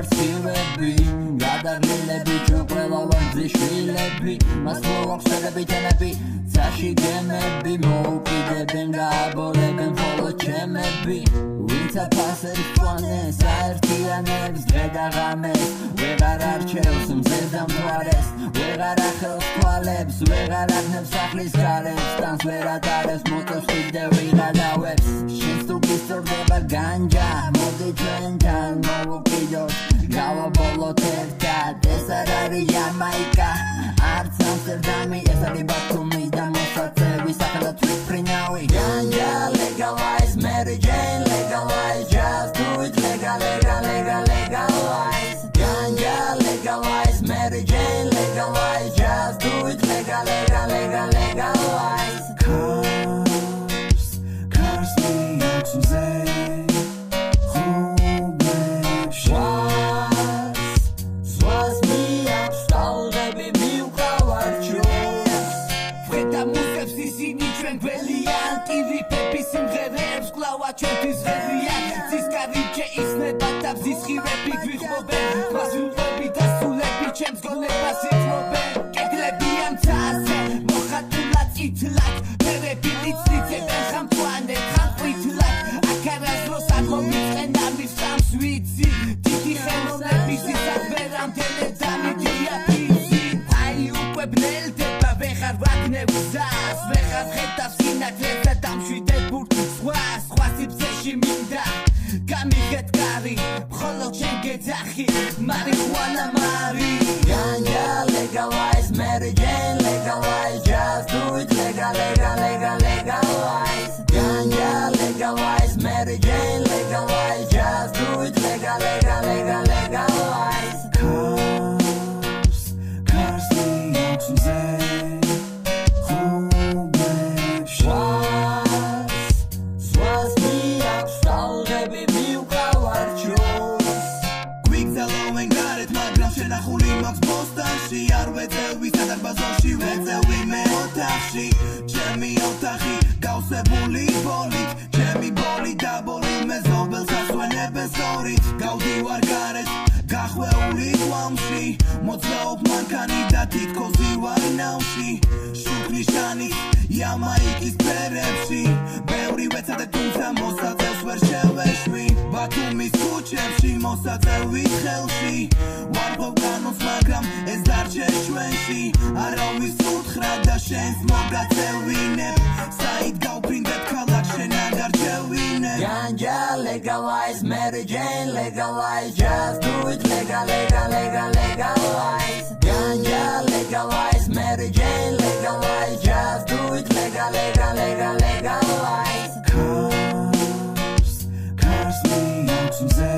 ვართ ხილები გადაღლილები ჩვენ ყველა ვართ ზიშვილები მას მოვახსენები თემები წაში გემები მოუკიდებენ გააბოლებენ მხოლოდ ჩემები ვინცა ფასებს პლანეს აერთიანებს დღე და ღამეს ვეღარ არჩევს მზეს და მთვარეს ვეღარ ახელს თვალებს ვეღარ აღნებს სახლის გარებს სტანს ვერ ატარებს მოწევს ხიდ და ვიღალავებს შენს თუ გისწორდება განჯა მოდი ჩვენთან მოვუკიდოთ გავაბოლოთ ერთად ეს არ არის ჟამაიკა არც ამსტერდამი ეს არის ბათუმი და მოსაწევი სახელად თვითმფრინავი განჯა legalize Mary Jane legalize just do it legalize ganja legalize Mary Jane legalize just do it legalize cars me oxuze was me abstalgები მივყავარჩოს ვედა მუსებს ისინი ჩვენ გველიან ტირიფები სიმღერებს კლავა ჩვენთვის ღერიან ცისკარიჯე ისნება და ბზის ხივები გვიხმობენ მასულები და სულები ჩემს გონებას იწმობენ კედლები ამ ცაზე მოხატულად ითლად ფერები იცნიცებენ ხამწვანებ ხამყვითლად აქ არასდროს არ მომიწყენ ამის სამს ვიცი დიდი ხელოვნების ისად ვერამდენე დამიდია ფიცი აი უკვე ბნელდება ვეღარ ვაგნებ გზას ვეღარ ხედავ სინათლეს და დამშვიდებურ სხვა სიბრზეში მინდა გამიღეთ კარი მხოლოდ შენ გეძახი მარიხუანა მარი ganja legalize Mary Jane legalize just do it legalize ganja legalize Mary Jane legalize just do it legalize cars me oxuze was me abstalgები მივყავარჩოს გვიგზელოვენ გარეთ მაგრამ შენახული მაქვს ბოსტანში არ ვეწევი სადარბაზოში ვეწევი მე ოთახში ჩემი ოთახი გავსებული ბოლით ჩემი ბოლი დაბოლი მეზობელს ასვენებენ სწორით გავდივარ გარეთ გახვეული ყვამში მოძრაობ მანქანი და თითქოს ვივარ ნავში შუქნიშანის იამაიკის ფერებში ბევრი ვეცადე თუმცა მოსაწევს ვერ შევეშვი ბათუმის ქუჩებში მოსაწევით ხელში ვარღვევ კანონს მაგრამ ეს დარჩეს ჩვენში არავის უთხრა და შენს მოგაწევინებ საით გავფრინდებ ქალაქ შენ აგარჩევინებ ganja legalize Mary Jane legalize just do it legalize ganja legalize Mary Jane legalize just do it legalize cars me oxuze